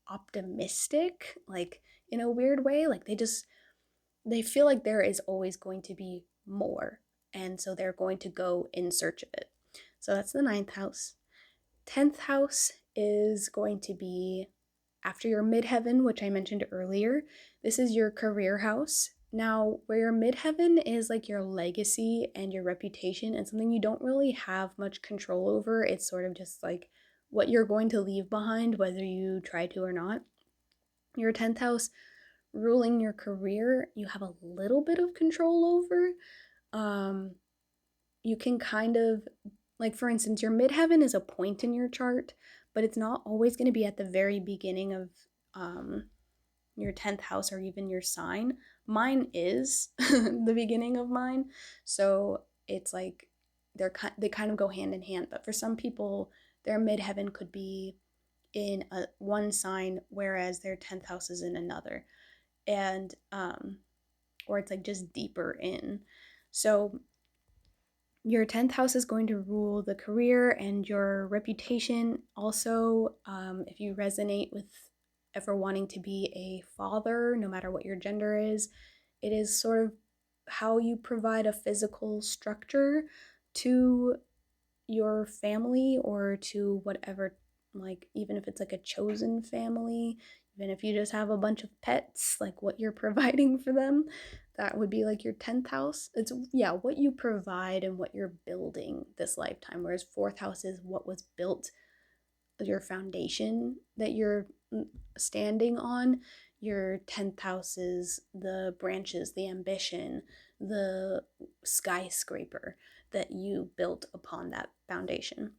optimistic, like in a weird way. Like they feel like there is always going to be more. And so they're going to go in search of it. So that's the 9th house. 10th house is going to be after your midheaven, which I mentioned earlier. This is your career house. Now, where your midheaven is like your legacy and your reputation and something you don't really have much control over. It's sort of just like what you're going to leave behind, whether you try to or not. Your 10th house ruling your career, you have a little bit of control over. You can kind of, like, for instance, your midheaven is a point in your chart, but it's not always going to be at the very beginning of um, your 10th house or even your sign. Mine is the beginning of mine. So it's like they kind of go hand in hand. But for some people, their midheaven could be in one sign, whereas their 10th house is in another. And, or it's like just deeper in. So your 10th house is going to rule the career and your reputation. Also, if you resonate with ever wanting to be a father, no matter what your gender is, it is sort of how you provide a physical structure to your family or to whatever, like, even if it's like a chosen family, even if you just have a bunch of pets, like what you're providing for them, that would be like your 10th house. It's, yeah, what you provide and what you're building this lifetime, whereas fourth house is what was built, your foundation that you're standing on. Your 10th house is the branches, the ambition, the skyscraper that you built upon that foundation.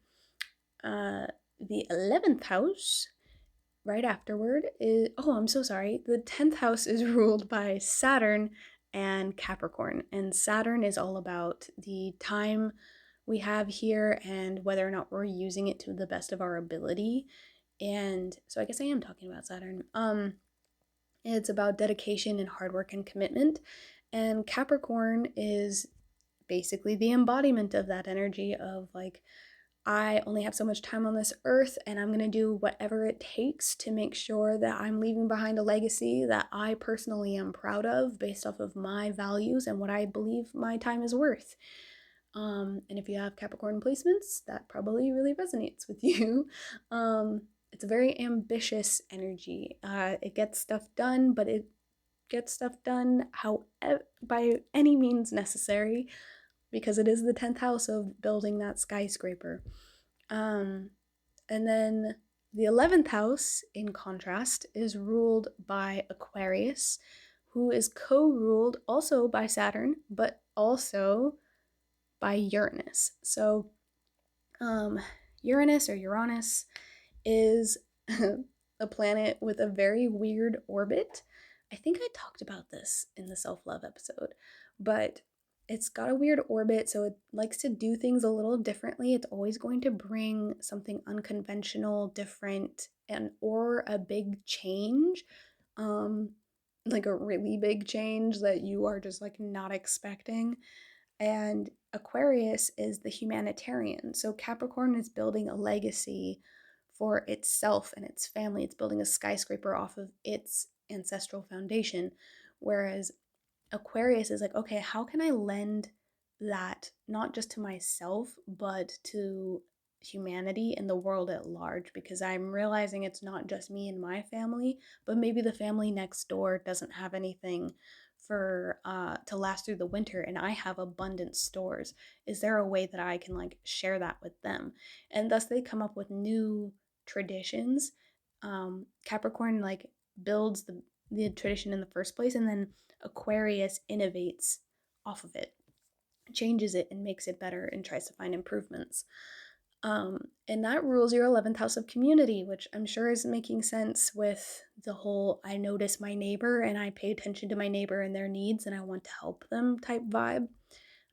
The 11th house, right afterward, is, oh, I'm so sorry. The 10th house is ruled by Saturn and Capricorn. And Saturn is all about the time we have here and whether or not we're using it to the best of our ability. And so I guess I am talking about Saturn. It's about dedication and hard work and commitment. And Capricorn is basically the embodiment of that energy of like, I only have so much time on this earth, and I'm going to do whatever it takes to make sure that I'm leaving behind a legacy that I personally am proud of based off of my values and what I believe my time is worth. And if you have Capricorn placements, that probably really resonates with you. It's a very ambitious energy. It gets stuff done, but it gets stuff done by any means necessary, because it is the 10th house of building that skyscraper. And then the 11th house, in contrast, is ruled by Aquarius, who is co ruled also by Saturn, but also by Uranus. So, Uranus or Uranus is a planet with a very weird orbit. I think I talked about this in the self love episode, but it's got a weird orbit, so it likes to do things a little differently. It's always going to bring something unconventional, different, and or a big change. Like a really big change that you are just like not expecting. And Aquarius is the humanitarian. So Capricorn is building a legacy for itself and its family. It's building a skyscraper off of its ancestral foundation. Whereas Aquarius is like, okay, how can I lend that not just to myself, but to humanity and the world at large? Because I'm realizing it's not just me and my family, but maybe the family next door doesn't have anything for to last through the winter, and I have abundant stores. Is there a way that I can like share that with them? And thus they come up with new traditions. Capricorn like builds the tradition in the first place, and then Aquarius innovates off of it, changes it, and makes it better and tries to find improvements. And that rules your 11th house of community, which I'm sure is making sense with the whole I notice my neighbor and I pay attention to my neighbor and their needs and I want to help them type vibe.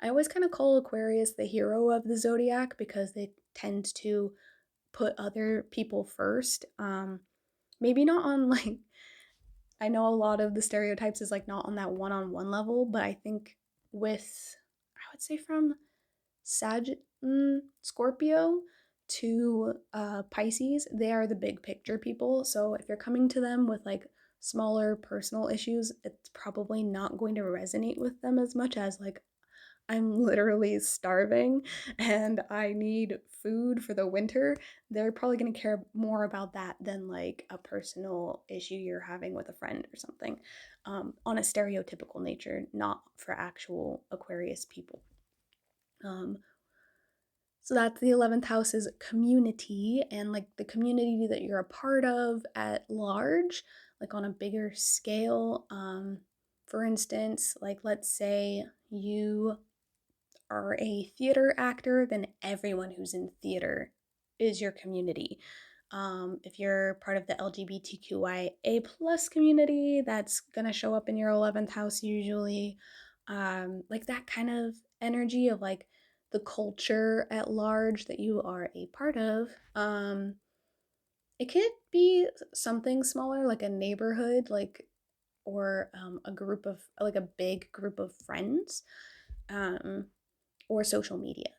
I always kind of call Aquarius the hero of the zodiac because they tend to put other people first. Maybe not on like, I know a lot of the stereotypes is like not on that one-on-one level, but I think with, I would say from Scorpio to Pisces, they are the big picture people. So if you're coming to them with like smaller personal issues, it's probably not going to resonate with them as much as like, I'm literally starving and I need food for the winter. They're probably going to care more about that than like a personal issue you're having with a friend or something, on a stereotypical nature, not for actual Aquarius people. Um, So that's the 11th house is community and like the community that you're a part of at large, like on a bigger scale. For instance, like let's say you are a theater actor, then everyone who's in theater is your community. If you're part of the LGBTQIA plus community, that's gonna show up in your 11th house usually. Like that kind of energy of like the culture at large that you are a part of. It could be something smaller, like a neighborhood, like or a group of like a big group of friends, um, or social media.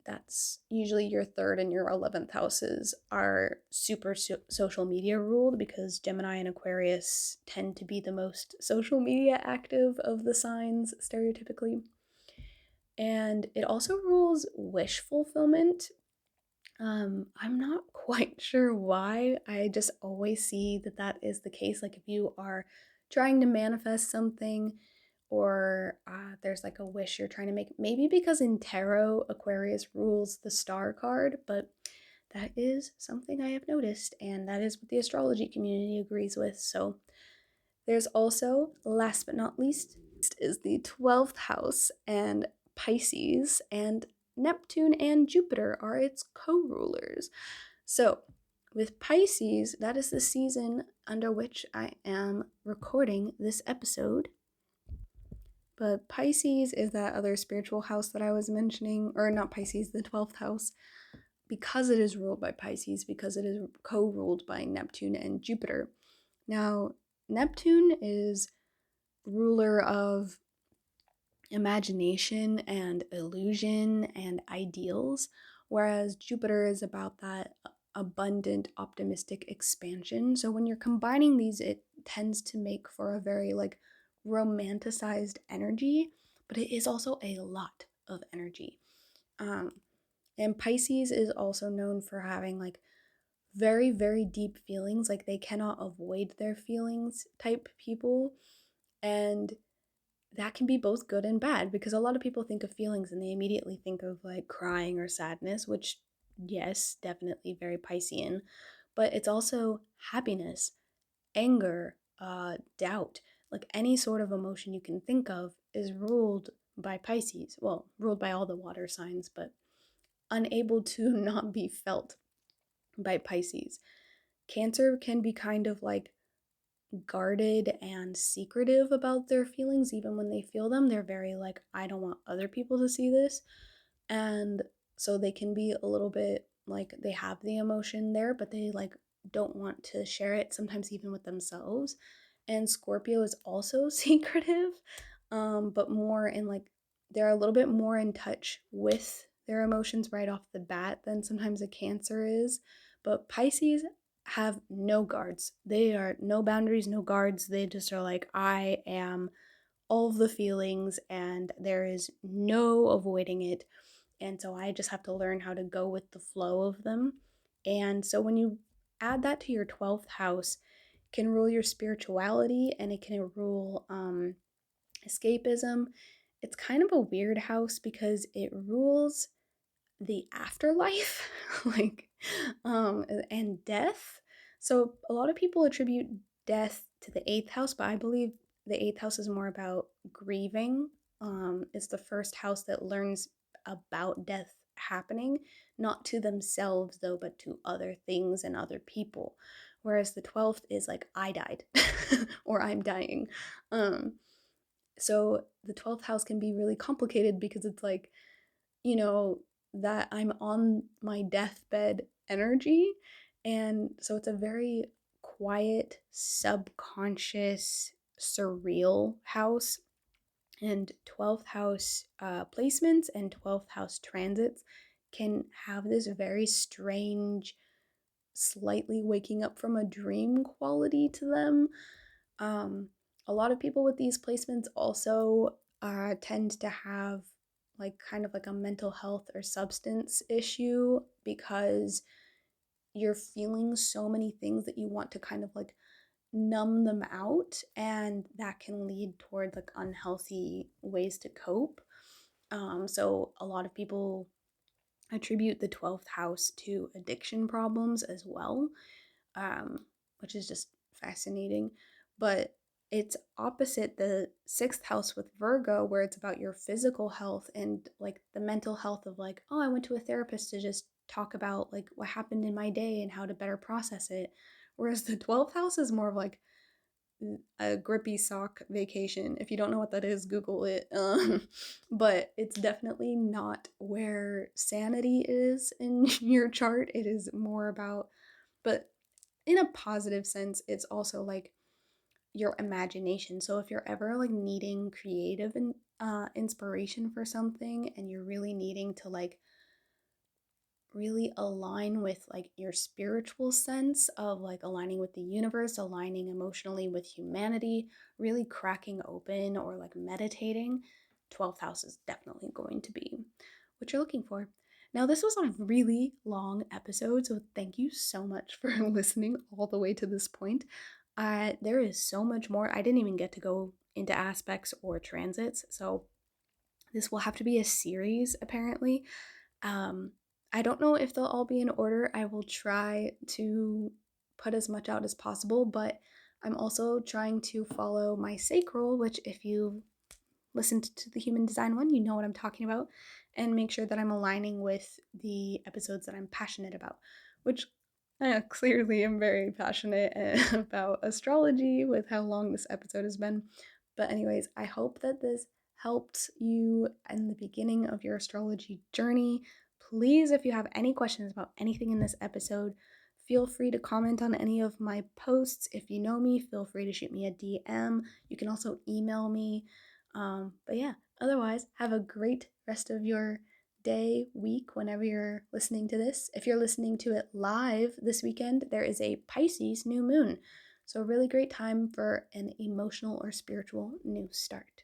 That's usually your third and your 11th houses are super social media ruled because Gemini and Aquarius tend to be the most social media active of the signs stereotypically. And it also rules wish fulfillment. I'm not quite sure why. I just always see that that is the case. Like if you are trying to manifest something, or there's like a wish you're trying to make, maybe because in tarot, Aquarius rules the star card, but that is something I have noticed, and that is what the astrology community agrees with. So there's also, last but not least, is the 12th house, and Pisces and Neptune and Jupiter are its co rulers. So, with Pisces, that is the season under which I am recording this episode. But Pisces is that other spiritual house that I was mentioning, or not Pisces, the 12th house, because it is ruled by Pisces, because it is co ruled by Neptune and Jupiter. Now, Neptune is ruler of imagination and illusion and ideals, whereas Jupiter is about that abundant, optimistic expansion. So when you're combining these, it tends to make for a very like romanticized energy, but it is also a lot of energy. Um, and Pisces is also known for having like very, very deep feelings, like they cannot avoid their feelings type people. And that can be both good and bad because a lot of people think of feelings and they immediately think of like crying or sadness, which, yes, definitely very Piscean, but it's also happiness, anger, doubt. Like any sort of emotion you can think of is ruled by Pisces. Well, ruled by all the water signs, but unable to not be felt by Pisces. Cancer can be kind of like guarded and secretive about their feelings even when they feel them. They're very like, I don't want other people to see this. And so they can be a little bit like they have the emotion there, but they like don't want to share it, sometimes even with themselves. And Scorpio is also secretive, but more in like they're a little bit more in touch with their emotions right off the bat than sometimes a Cancer is. But Pisces have no guards. They are no boundaries, no guards. They just are like, I am all of the feelings and there is no avoiding it. And so I just have to learn how to go with the flow of them. And so when you add that to your 12th house, it can rule your spirituality and it can rule escapism. It's kind of a weird house because it rules the afterlife, like, and death. So a lot of people attribute death to the eighth house, but I believe the eighth house is more about grieving. It's the first house that learns about death happening, not to themselves though, but to other things and other people. Whereas the 12th is like, I died or I'm dying. Um, so the 12th house can be really complicated because it's like, you know, that I'm on my deathbed energy. And so it's a very quiet, subconscious, surreal house. And 12th house placements and 12th house transits can have this very strange, slightly waking up from a dream quality to them. Um, a lot of people with these placements also tend to have like kind of like a mental health or substance issue because you're feeling so many things that you want to kind of like numb them out, and that can lead toward like unhealthy ways to cope. So a lot of people attribute the 12th house to addiction problems as well, which is just fascinating. But it's opposite the 6th house with Virgo, where it's about your physical health and like the mental health of like, oh, I went to a therapist to just talk about like what happened in my day and how to better process it. Whereas the 12th house is more of like a grippy sock vacation. If you don't know what that is, Google it. But it's definitely not where sanity is in your chart. It is more about, but in a positive sense, it's also like your imagination. So if you're ever like needing creative and inspiration for something, and you're really needing to like really align with like your spiritual sense of like aligning with the universe, aligning emotionally with humanity, really cracking open or like meditating, 12th house is definitely going to be what you're looking for. Now, this was a really long episode, so thank you so much for listening all the way to this point. There is so much more. I didn't even get to go into aspects or transits, so this will have to be a series apparently. Um, I don't know if they'll all be in order. I will try to put as much out as possible, but I'm also trying to follow my sacral, which, if you listened to the human design one, you know what I'm talking about, and make sure that I'm aligning with the episodes that I'm passionate about, which I clearly am very passionate about astrology with how long this episode has been. But, anyways, I hope that this helped you in the beginning of your astrology journey. Please, if you have any questions about anything in this episode, feel free to comment on any of my posts. If you know me, feel free to shoot me a DM. You can also email me. But yeah, otherwise, have a great rest of your day, week, whenever you're listening to this. If you're listening to it live this weekend, there is a Pisces new moon. So, a really great time for an emotional or spiritual new start.